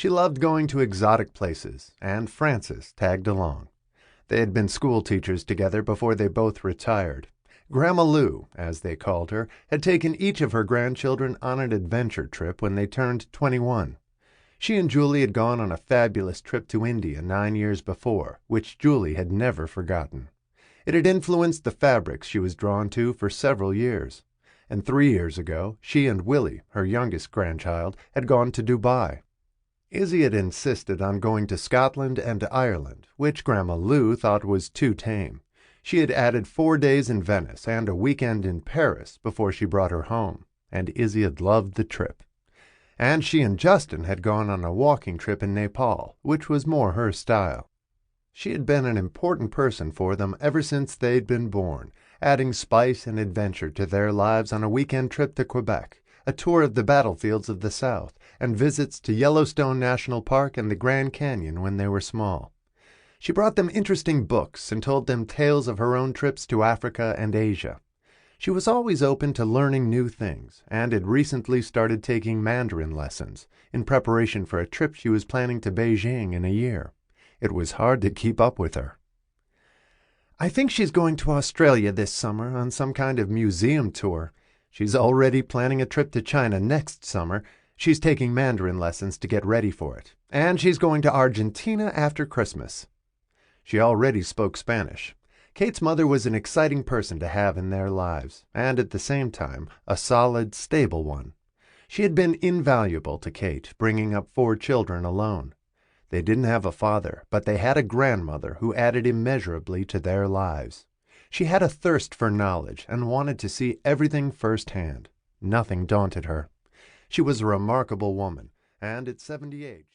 She loved going to exotic places, and Frances tagged along. They had been school teachers together before they both retired. Grandma Lou, as they called her, had taken each of her grandchildren on an adventure trip when they turned 21. She and Julie had gone on a fabulous trip to India 9 years before, which Julie had never forgotten. It had influenced the fabrics she was drawn to for several years. And 3 years ago, she and Willie, her youngest grandchild, had gone to Dubai. Izzy had insisted on going to Scotland and Ireland, which Grandma Lou thought was too tame. She had added 4 days in Venice and a weekend in Paris before she brought her home, and Izzy had loved the trip. And she and Justin had gone on a walking trip in Nepal, which was more her style. She had been an important person for them ever since they'd been born, adding spice and adventure to their lives on a weekend trip to Quebec, a tour of the battlefields of the South, and visits to Yellowstone National Park and the Grand Canyon when they were small. She brought them interesting books and told them tales of her own trips to Africa and Asia. She was always open to learning new things, and had recently started taking Mandarin lessons in preparation for a trip she was planning to Beijing in a year. It was hard to keep up with her. "I think she's going to Australia this summer on some kind of museum tour. She's already planning a trip to China next summer. She's taking Mandarin lessons to get ready for it. And she's going to Argentina after Christmas." She already spoke Spanish. Kate's mother was an exciting person to have in their lives, and at the same time, a solid, stable one. She had been invaluable to Kate, bringing up 4 children alone. They didn't have a father, but they had a grandmother who added immeasurably to their lives. She had a thirst for knowledge and wanted to see everything firsthand. Nothing daunted her. She was a remarkable woman, and at 78...